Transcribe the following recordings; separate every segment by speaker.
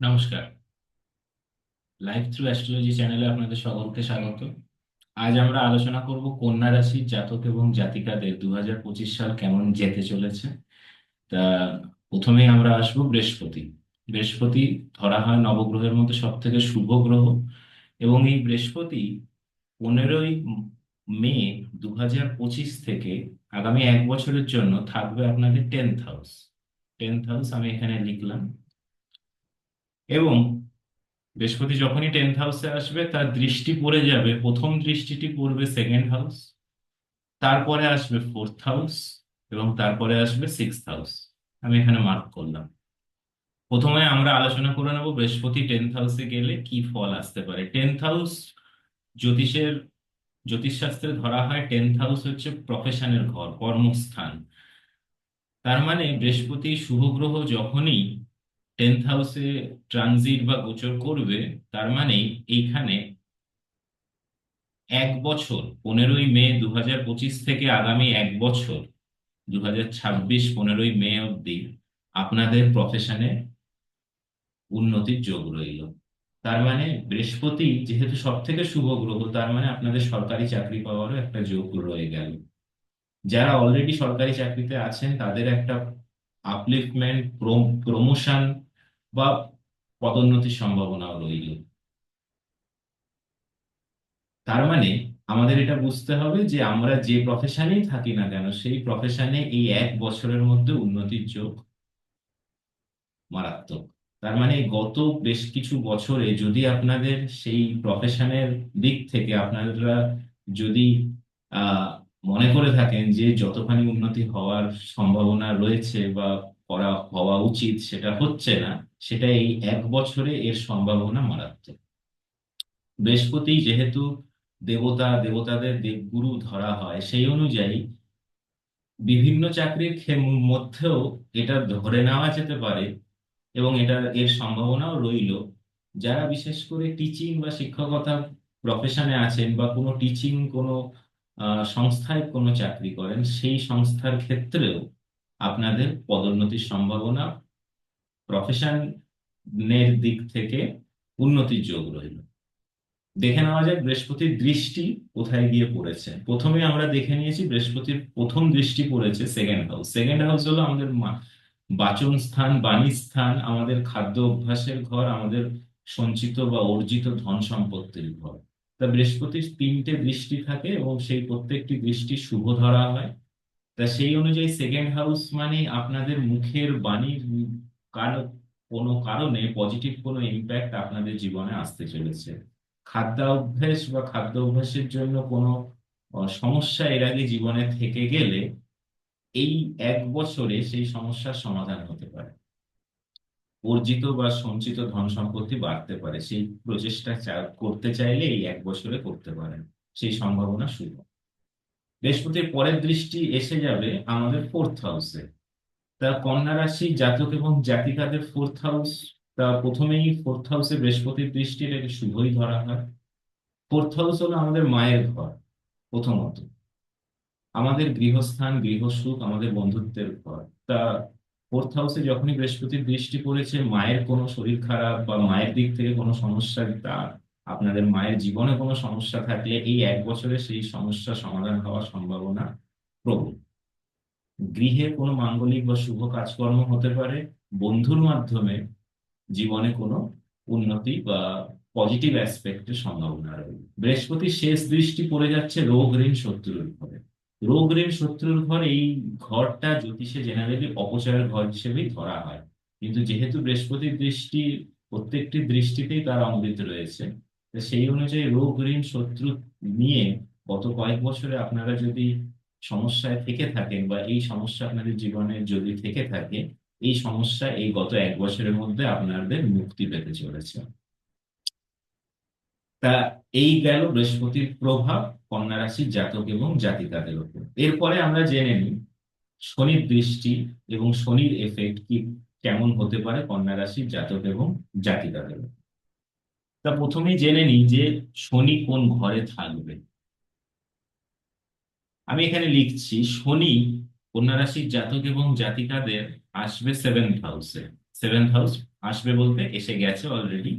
Speaker 1: নমস্কার। Life through astrology চ্যানেলে আপনাদের সকলকে স্বাগত। আজ আমরা আলোচনা করব কন্যা রাশির জাতক এবং জাতিকাদের 2025 সাল কেমন যেতে চলেছে। তা প্রথমেই আমরা আসবো বৃহস্পতি। বৃহস্পতি ধরা হয় নবগ্রহের মধ্যে সব থেকে শুভ গ্রহ, এবং এই বৃহস্পতি 15ই মে 2025 থেকে আগামী এক বছরের জন্য থাকবে আপনাদের 10th হাউস। 10th হাউস আমি এখানে লিখলাম। এবং বৃহস্পতি যখনই 10th হাউসে আসবে তার দৃষ্টি পড়ে যাবে, প্রথম দৃষ্টিটি পড়বে সেকেন্ড হাউস, তারপরে আসবে 4th হাউস, এবং তারপরে আসবে 6th হাউস। আমি এখানে মার্ক করলাম। প্রথমে আমরা আলোচনা করে নেব বৃহস্পতি 10th হাউসে গেলে কি ফল আসতে পারে। 10th হাউস জ্যোতিষের জ্যোতিষশাস্ত্রে ধরা হয় 10th হাউস হচ্ছে প্রফেশনের ঘর, কর্মস্থান। তার মানে বৃহস্পতি শুভ গ্রহ যখনই 10th হাউসে ট্রানজিট বা গোচর করবে, তার মানে এইখানে এক বছর, 15ই মে 2025 থেকে আগামী এক বছর 2026 15ই মে অবধি আপনাদের প্রফেশনে উন্নতির যোগ রইল। তার মানে বৃহস্পতি যেহেতু সব থেকে শুভ গ্রহ, তার মানে আপনাদের সরকারি চাকরি পাওয়ারও একটা যোগ রয়ে গেল। যারা অলরেডি সরকারি চাকরিতে আছেন তাদের একটা আপলিফমেন্ট, প্রমোশন বা পদোন্নতির সম্ভাবনাও রইল। তার মানে আমাদের এটা বুঝতে হবে যে আমরা যে প্রফেশনেই থাকি না কেন, সেই প্রফেশনে এই এক বছরের মধ্যে উন্নতির যোগ মারাত্মক। তার মানে গত বেশ কিছু বছরে যদি আপনাদের সেই প্রফেশনের দিক থেকে আপনারা যদি আহ মনে করে থাকেন যে যতখানি উন্নতি হওয়ার সম্ভাবনা রয়েছে বা হওয়া উচিত সেটা হচ্ছে না, সেটা এই এক বছরে এর সম্ভাবনা মারাত্মক। বৃহস্পতি যেহেতু দেবতা, দেবতাদের দেবগুরু ধরা হয়, সেই অনুযায়ী বিভিন্ন চাকরির মধ্যেও এটা ধরে নেওয়া যেতে পারে, এবং এর সম্ভাবনাও রইল। যারা বিশেষ করে টিচিং বা শিক্ষকতা প্রফেশনে আছেন বা কোনো টিচিং কোনো সংস্থায় কোনো চাকরি করেন, সেই সংস্থার ক্ষেত্রেও আপনাদের পদোন্নতির সম্ভাবনা, প্রফেশনের দিক থেকে উন্নতির যোগ রইল। দেখে নেওয়া যাক বৃহস্পতির দৃষ্টি কোথায় গিয়ে পড়েছে। প্রথমে আমরা দেখে নিয়েছি বৃহস্পতির প্রথম দৃষ্টি পড়েছে সেকেন্ড হাউস। সেকেন্ড হাউস হলো আমাদের বাচন স্থান, বাণী স্থান, আমাদের খাদ্য অভ্যাসের ঘর, আমাদের সঞ্চিত বা অর্জিত ধন সম্পত্তির ঘর। তা বৃহস্পতির তিনটে দৃষ্টি থাকে এবং সেই প্রত্যেকটি দৃষ্টি শুভ ধরা হয়। তা সেই অনুযায়ী সেকেন্ড হাউস মানে আপনাদের মুখের বাণীর কারো কোনো কারণে পজিটিভ কোনো ইম্প্যাক্ট আপনাদের জীবনে আসতে চলেছে। খাদ্যাভ্যাস বা খাদ্য অভ্যাসের জন্য কোনো সমস্যা এর আগে জীবনে থেকে গেলে এই এক বছরে সেই সমস্যার সমাধান হতে পারে। অর্জিত বা সঞ্চিত ধন সম্পত্তি বাড়তে পারে, সেই প্রচেষ্টা করতে চাইলে এই এক বছরে করতে পারেন, সেই সম্ভাবনা শুভ। বৃহস্পতির পরের দৃষ্টি এসে যাবে আমাদের 4th হাউসে। তা কন্যা রাশি জাতক এবং জাতিকাদের 4th হাউস, তা প্রথমেই 4th হাউসে বৃহস্পতির দৃষ্টি, এটাকে শুভই ধরা হয়। 4th হাউস হলো আমাদের মায়ের ঘর। প্রথমত আমাদের গৃহস্থান, গৃহসুখ, আমাদের বন্ধুত্বের ঘর। তা 4th হাউসে যখনই বৃহস্পতির দৃষ্টি পড়েছে, মায়ের কোনো শরীর খারাপ বা মায়ের দিক থেকে কোনো সমস্যা, তা আপনাদের মায়ের জীবনে কোনো সমস্যা থাকলে এই এক বছরে সেই সমস্যা সমাধান হওয়ার সম্ভাবনা প্রবল। গৃহে কোনো মাঙ্গলিক বা শুভ কাজকর্ম হতে পারে। বন্ধুর মাধ্যমে জীবনে কোনো উন্নতি বা পজিটিভ অ্যাসপেক্টের সম্ভাবনা রয়েছে। বৃহস্পতির শেষ দৃষ্টি পড়ে যাচ্ছে রোগ ঋণ শত্রুর ঘরে। রোগ ঋণ শত্রুর ঘর, এই ঘরটা জ্যোতিষে জেনারেলি অপচয়ের ঘর হিসেবেই ধরা হয়। কিন্তু যেহেতু বৃহস্পতির দৃষ্টি প্রত্যেকটি দৃষ্টিতেই তার অমৃত রয়েছে, তো সেই অনুযায়ী রোগ ঋণ শত্রু নিয়ে গত কয়েক বছরে আপনারা যদি সমস্যায় থেকে থাকেন বা এই সমস্যা আপনাদের জীবনে যদি থেকে থাকে, এই সমস্যা এই গত এক বছরের মধ্যে আপনাদের মুক্তি পেতে চলেছে। তা এই গেল বৃহস্পতির প্রভাব কন্যা রাশির জাতক এবং জাতিকাদের উপর। এরপরে আমরা জেনে নিই শনির দৃষ্টি এবং শনির এফেক্ট কি কেমন হতে পারে কন্যা রাশির জাতক এবং জাতিকাদের উপর। তা প্রথমেই জেনে নিই যে শনি কোন ঘরে থাকবে। আমি এখানে লিখছি শনি কন্যা রাশির জাতক এবং জাতিকাদের আসবে 7th হাউসে। সেভেন্থ হাউস আসবে বলতে এসে গেছে অলরেডি।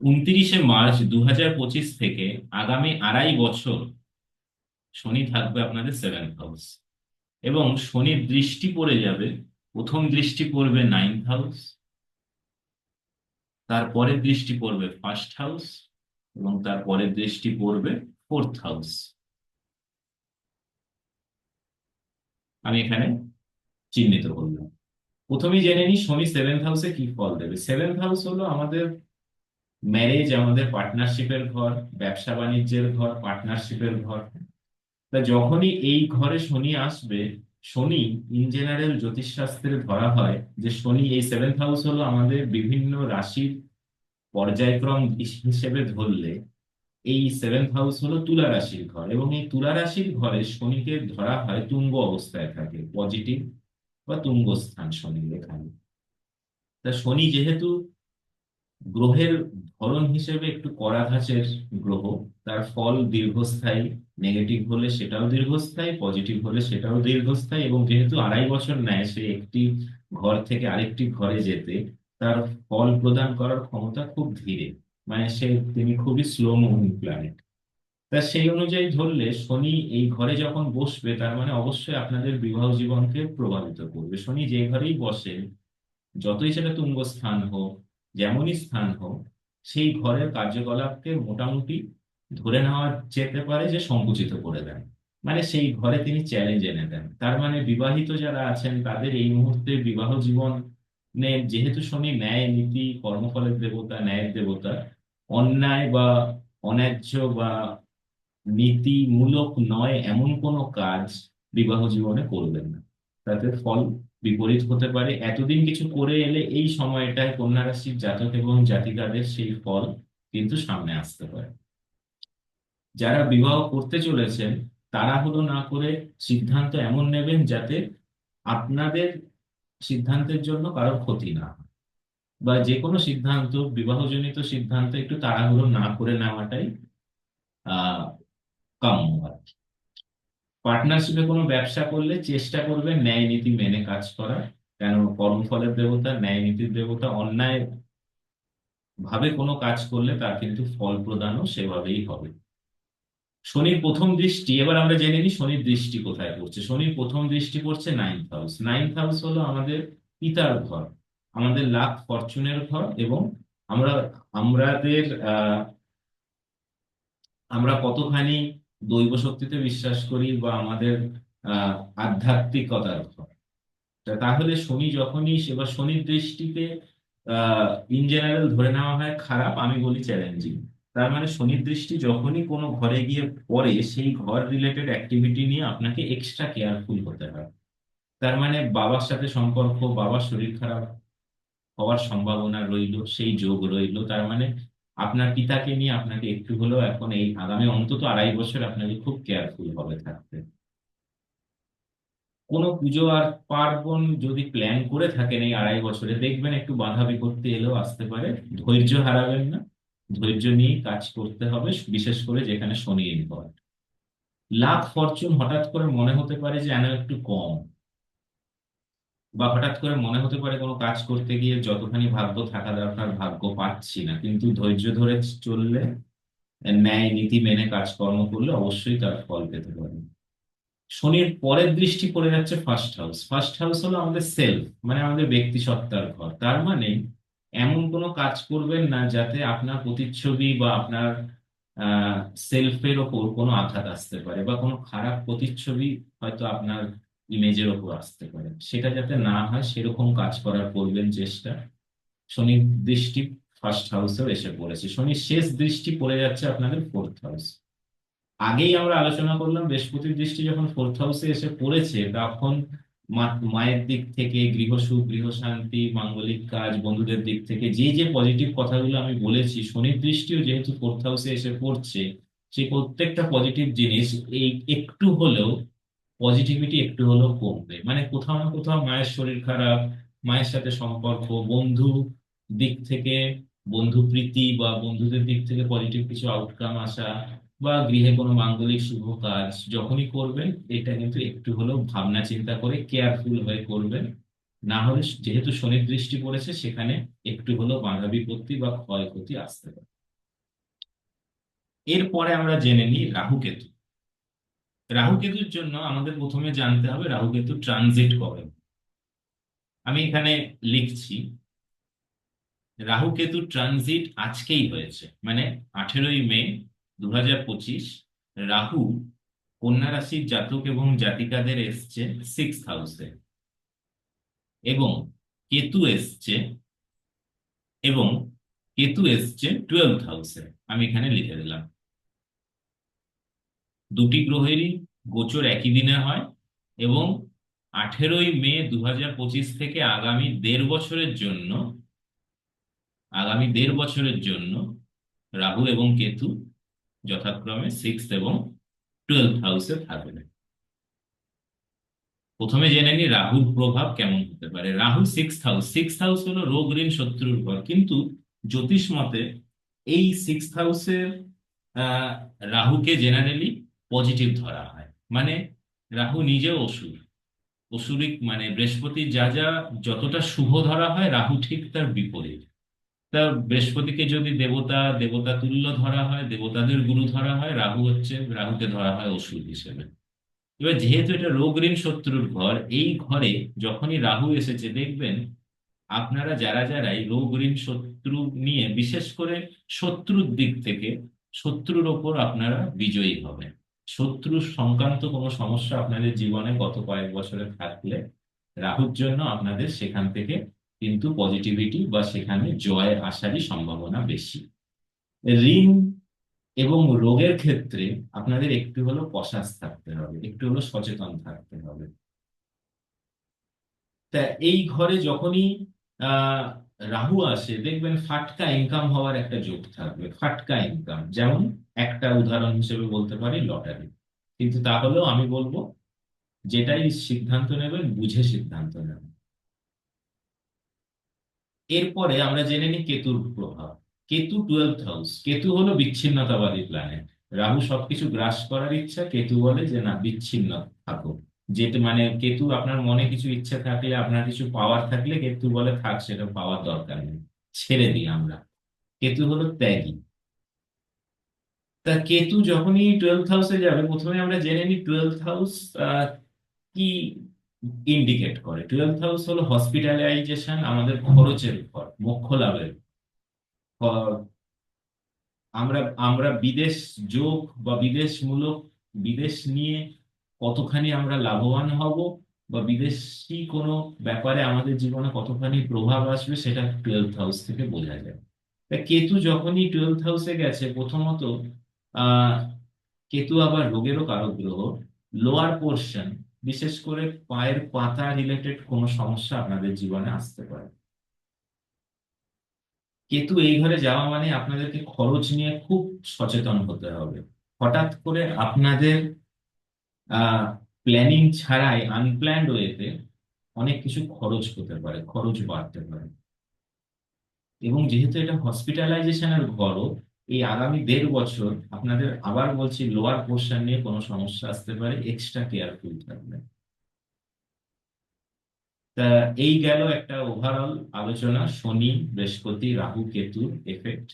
Speaker 1: 29শে মার্চ 2025 থেকে আগামী 2.5 বছর শনি থাকবে আপনাদের সেভেন্থ হাউস, এবং শনির দৃষ্টি পড়ে যাবে। প্রথম দৃষ্টি পড়বে নাইন্থ হাউস, তারপরের দৃষ্টি পড়বে ফার্স্ট হাউস, এবং তারপরের দৃষ্টি পড়বে ফোর্থ হাউস। আমি এখানে চিহ্নিত করলাম। প্রথমেই জেনে নিই শনি সেভেন্থ হাউসে কি ফল দেবে। সেভেন্থ হাউস হলো আমাদের ম্যারেজ, আমাদের পার্টনারশিপের ঘর, ব্যবসা বাণিজ্যের ঘর, পার্টনারশিপের ঘর। তা যখনই এই ঘরে শনি আসবে, শনি ইন জেনারেল জ্যোতিষশাস্ত্রে ধরা হয় যে শনি এই সেভেন্থ হাউস হলো আমাদের বিভিন্ন রাশির পর্যায়ক্রম হিসেবে ধরলে এই সেভেন্থ হাউস হলো তুলা রাশির ঘর, এবং এই তুলা রাশির ঘরে শনিকে ধরা হয় তুঙ্গ অবস্থায় থাকে, পজিটিভ বা তুঙ্গ স্থান শনির এখানে। তা শনি যেহেতু গ্রহের ধরন হিসেবে একটু কড়া ধাঁচের গ্রহ, তার ফল দীর্ঘস্থায়ী। নেগেটিভ হলে সেটাও দীর্ঘস্থায়ী, পজিটিভ হলে সেটাও দীর্ঘস্থায়ী, এবং যেহেতু 2.5 বছর নেয় সে একটি ঘর থেকে আরেকটি ঘরে যেতে, তার ফল প্রদান করার ক্ষমতা খুব ধীরে, মানে তিনি খুবই স্লো মুভিং প্ল্যানেট। তা সেই অনুযায়ী ধরলে শনি এই ঘরে যখন বসবে তার মানে অবশ্যই আপনাদের বিবাহ জীবনকে প্রভাবিত করবে। শনি যে ঘরেই বসে, যতই সেটা তুঙ্গ স্থান হোক, যেমনই স্থান হোক, সেই ঘরের কার্যকলাপকে মোটামুটি ধরে নেওয়া যেতে পারে যে সংকুচিত করে দেন। মানে সেই ঘরে তিনি চ্যালেঞ্জ এনে দেন। তার মানে বিবাহিত যারা আছেন তাদের এই মুহূর্তে বিবাহ জীবনে, যেহেতু শনি ন্যায় নীতি কর্মফলের দেবতা, ন্যায়ের দেবতা, অন্যায় বা অন্যায্য বা নীতিমূলক নয় এমন কোনো কাজ বিবাহ জীবনে করবেন না। তাতে ফল বিপরীত হতে পারে। এতদিন কিছু করে এলে এই সময়টায় কন্যা রাশির জাতক এবং জাতিকাদের সেই ফল কিন্তু সামনে আসতে পারে। যারা বিবাহ করতে চলেছেন তাড়াহুড়ো না করে সিদ্ধান্ত এমন নেবেন যাতে আপনাদের সিদ্ধান্তের জন্য কারোর ক্ষতি না হয়, বা যে কোনো সিদ্ধান্ত, বিবাহজনিত সিদ্ধান্ত একটু তাড়াহুড়ো না করে নেওয়াটাই আহ কাম্য আর কি। পার্টনারশিপে কোনো ব্যবসা করলে চেষ্টা করবেন ন্যায় নীতি মেনে কাজ করার। কেন, কর্মফলের দেবতা, ন্যায় নীতির দেবতা, অন্যায় ভাবে কোনো কাজ করলে তার কিন্তু ফল প্রদানও সেভাবেই হবে। শনির প্রথম দৃষ্টি, এবার আমরা জেনে নিই শনির দৃষ্টি কোথায় পড়ছে। শনির প্রথম দৃষ্টি পড়ছে নাইন্থ হাউস। নাইন্থ হাউস হলো আমাদের পিতার ঘর, আমাদের লাক ফরচুনের ঘর, এবং আমরা আমাদের আমরা কতখানি দৈব শক্তিতে বিশ্বাস করি বা আমাদের আধ্যাত্মিকতার ঘর। তাহলে শনি যখনই এবার শনির দৃষ্টিতে ইন জেনারেল ধরে নেওয়া হয় খারাপ, আমি বলি চ্যালেঞ্জিং। তার মানে শনির দৃষ্টি যখনই কোনো ঘরে গিয়ে পড়ে সেই ঘর রিলেটেড অ্যাক্টিভিটি নিয়ে আপনাকে এক্সট্রা কেয়ারফুল হতে হয়। তার মানে বাবার সাথে সম্পর্ক, বাবার শরীর খারাপ হওয়ার সম্ভাবনা রইল, সেই যোগ রইল। তার মানে আপনার পিতাকে নিয়ে আপনাকে একটু হলেও এখন এই আগামী অন্তত 2.5 বছর আপনাকে খুব কেয়ারফুল হবে থাকতে। কোনো পুজো আর পার্বণ যদি প্ল্যান করে থাকেন এই 2.5 বছরে, দেখবেন একটু বাধা বিপত্তি এলেও আসতে পারে। ধৈর্য হারাবেন না, ধৈর্য নিয়ে কাজ করতে হবে, বিশেষ করে যেখানে শনি ইনভলভ। লাক ফরচুন হঠাৎ করে মনে হতে পারে যে যেন একটু কম, বা হঠাৎ করে মনে হতে পারে কোনো কাজ করতে গিয়ে যতখানি ভাগ্য থাকা দরকার ভাগ্য পাচ্ছি না, কিন্তু ধৈর্য ধরে চললে, ন্যায় নীতি মেনে কাজকর্ম করলে অবশ্যই তার ফল পেতে পারে। শনির পরের দৃষ্টি পড়ে যাচ্ছে ফার্স্ট হাউস। ফার্স্ট হাউস হলো আমাদের সেলফ, মানে আমাদের ব্যক্তি সত্তার ঘর। তার মানে এমন কোনো কাজ করবেন না যাতে আপনার প্রতিচ্ছবি বা আপনার সেলফের ওপর কোনো আঘাত আসতে পারে, বা কোনো খারাপ প্রতিচ্ছবি হয়তো আপনার ইমেজের ওপর আসতে পারে। সেটা যাতে না হয় সেরকম কাজ করার করবেন চেষ্টা। শনির দৃষ্টি ফার্স্ট হাউসেও এসে পড়েছে, শনির শেষ দৃষ্টি পড়ে যাচ্ছে আপনাদের ফোর্থ হাউস। আগেই আমরা আলোচনা করলাম বৃহস্পতির দৃষ্টি যখন ফোর্থ হাউসে এসে পড়েছে তখন মায়ের দিক থেকে গৃহসুখ, গৃহশান্তি, মাঙ্গলিক কাজ, বন্ধুদের দিক থেকে যে যে পজিটিভ কথাগুলো আমি বলেছি, শনির দৃষ্টিও যেহেতু ফোর্থ হাউসে এসে পড়ছে, সেই প্রত্যেকটা পজিটিভ জিনিস এই একটু হলেও, পজিটিভিটি একটু হলেও কমবে। মানে কোথাও না কোথাও মায়ের শরীর খারাপ, মায়ের সাথে সম্পর্ক, বন্ধু দিক থেকে বন্ধু প্রীতি বা বন্ধুদের দিক থেকে পজিটিভ কিছু আউটকাম আসা, বা গৃহে কোনো মাঙ্গলিক শুভ কাজ যখনই করবেন, এটা কিন্তু একটু হলেও ভাবনা চিন্তা করে কেয়ারফুল হয়ে করবেন। না হলে যেহেতু শনির দৃষ্টি পড়েছে, সেখানে একটু হলেও বাধা বিপত্তি বা ক্ষয়ক্ষতি আসতে পারে। এরপরে আমরা জেনে নিই রাহু কেতু। রাহু কেতুর জন্য আমাদের প্রথমে জানতে হবে রাহু কেতু ট্রানজিট কবে। আমি এখানে লিখছি, রাহু কেতু ট্রানজিট আজকেই হয়েছে, মানে 18ই মে 2025। রাহু কন্যা রাশির জাতক এবং জাতিকাদের এসছে 6th হাউসে, এবং কেতু এসছে এবং কেতু এসছে 12th হাউসে। আমি এখানে লিখে দিলাম। দুটি গ্রহেরই গোচর একই দিনে হয়, এবং 18ই মে 2025 থেকে আগামী দেড় বছরের জন্য রাহু এবং কেতু যথাক্রমে 6th এবং 12th হাউসে থাকবে। প্রথমে জেনে নি রাহুর প্রভাব কেমন হতে পারে। Rahu 6th house, 6th house হলো রোগ ঋণ শত্রুর ঘর, কিন্তু জ্যোতিষ মতে এই 6th হাউসের আহ রাহুকে জেনারেলি পজিটিভ ধরা হয়। মানে রাহু নিজেও অসুর, অসুরিক, মানে বৃহস্পতি যা যা যতটা শুভ ধরা হয়, রাহু ঠিক তার বিপরীত। তা বৃহস্পতিকে যদি দেবতা দেবতা তুল্য ধরা হয়, দেবতাদের গুরু ধরা হয়, রাহুকে ধরা হয় অসুর হিসেবে। এবার যেহেতু এটা রোগ ঋণ শত্রুর ঘর, এই ঘরে যখনই রাহু এসেছে, দেখবেন আপনারা যারা যারা এই রোগ ঋণ শত্রু নিয়ে, বিশেষ করে শত্রুর দিক থেকে, শত্রুর ওপর আপনারা বিজয়ী হবেন। শত্রু সংক্রান্ত কোনো সমস্যা আপনাদের জীবনে গত কয়েক বছরে থাকলে, রাহুর জন্য আপনাদের সেখান থেকে কিন্তু পজিটিভিটি বা সেখানে জয় আসারই সম্ভাবনা বেশি। ঋণ এবং রোগের ক্ষেত্রে আপনাদের একটু হলেও কসাস থাকতে হবে, একটু হলেও সচেতন থাকতে হবে। তা এই ঘরে যখনই আহ রাহু আসে, দেখবেন ফাটকা ইনকাম হওয়ার একটা যোগ থাকবে। ফাটকা ইনকাম, যেমন একটা উদাহরণ হিসেবে বলতে পারি লটারি। কিন্তু তাহলেও আমি বলবো, যেটাই সিদ্ধান্ত নেবেন বুঝে সিদ্ধান্ত নেবেন। এরপরে আমরা জেনে নিই কেতুর প্রভাব। কেতু 12th হাউস, কেতু হলো বিচ্ছিন্নতাবাদী প্ল্যানেট। রাহু সবকিছু গ্রাস করার ইচ্ছা, কেতু বলে যে না, বিচ্ছিন্ন থাকো। যেটা মানে কেতু আপনার মনে কিছু ইচ্ছা থাকলে, আপনার কিছু পাওয়ার থাকলে, কেতু বলে থাক, সেটা পাওয়ার দরকার নেই, ছেড়ে দিই আমরা। কেতু হলো ত্যাগী। তা কেতু যখনই 12th হাউসে যাবে, প্রথমে আমরা জেনে নিই 12th হাউস কি ইন্ডিকেট করে। 12th হাউস হলো হসপিটালাইজেশন, আমাদের খরচের ঘর, মোক্ষ লাভের ঘর। আমরা আমরা বিদেশ যোগ বা বিদেশমূলক, বিদেশ নিয়ে কতখানি আমরা লাভবান হব, বা বিদেশি কোনো ব্যাপারে আমাদের জীবনে কতখানি প্রভাব আসবে, সেটা 12th হাউস থেকে বোঝা যায়। তা কেতু যখনই 12th হাউসে গেছে, প্রথমত আহ কেতু আবার রোগেরও কারক গ্রহ। লোয়ার পোর্শন, বিশেষ করে পায়ের পাতা রিলেটেড কোনো সমস্যা আপনাদের জীবনে আসতে পারে। কেতু এই ঘরে যাওয়া মানে আপনাদেরকে খরচ নিয়ে খুব সচেতন হতে হবে। হঠাৎ করে আপনাদের প্ল্যানিং ছাড়াই আনপ্ল্যান্ড ওয়েতে অনেক কিছু খরচ হতে পারে, খরচ বাড়তে পারে। এবং যেহেতু এটা হসপিটালাইজেশনের ঘরও, এই আগামী দেড় বছর আপনাদের, আবার বলছি, লোয়ার পোর্শন নিয়ে কোনো সমস্যা আসতে পারে, এক্সট্রা কেয়ারফুল থাকবে। তা এই গেল একটা ওভারঅল আলোচনা, শনি বৃহস্পতি রাহু কেতুর এফেক্ট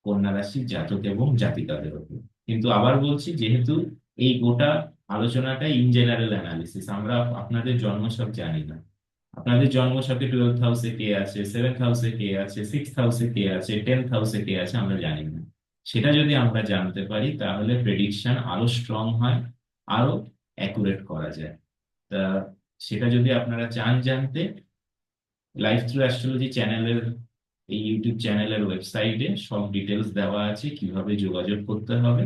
Speaker 1: কন্যা রাশির জাতক এবং জাতিকাদের উপর। কিন্তু আবার বলছি, যেহেতু এই গোটা আলোচনাটা ইন জেনারেল অ্যানালিসিস, আমরা আপনাদের জন্মছক জানি না। আপনাদের জন্মছকে 12th হাউসে কে আছে, 7th হাউসে কে আছে, 6th হাউসে কে আছে, 10th হাউসে কে আছে, আমরা জানি না। সেটা যদি আমরা জানতে পারি, তাহলে প্রেডিকশন আরো স্ট্রং হয়, আরো অ্যাকুরেট করা যায়। তা সেটা যদি আপনারা চান জানতে, লাইফ থ্রু অ্যাস্ট্রোলজি চ্যানেলের, এই ইউটিউব চ্যানেলের ওয়েবসাইটে সব ডিটেলস দেওয়া আছে কিভাবে যোগাযোগ করতে হবে।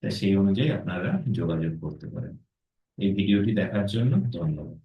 Speaker 1: তা সেই অনুযায়ী আপনারা যোগাযোগ করতে পারেন। এই ভিডিওটি দেখার জন্য ধন্যবাদ।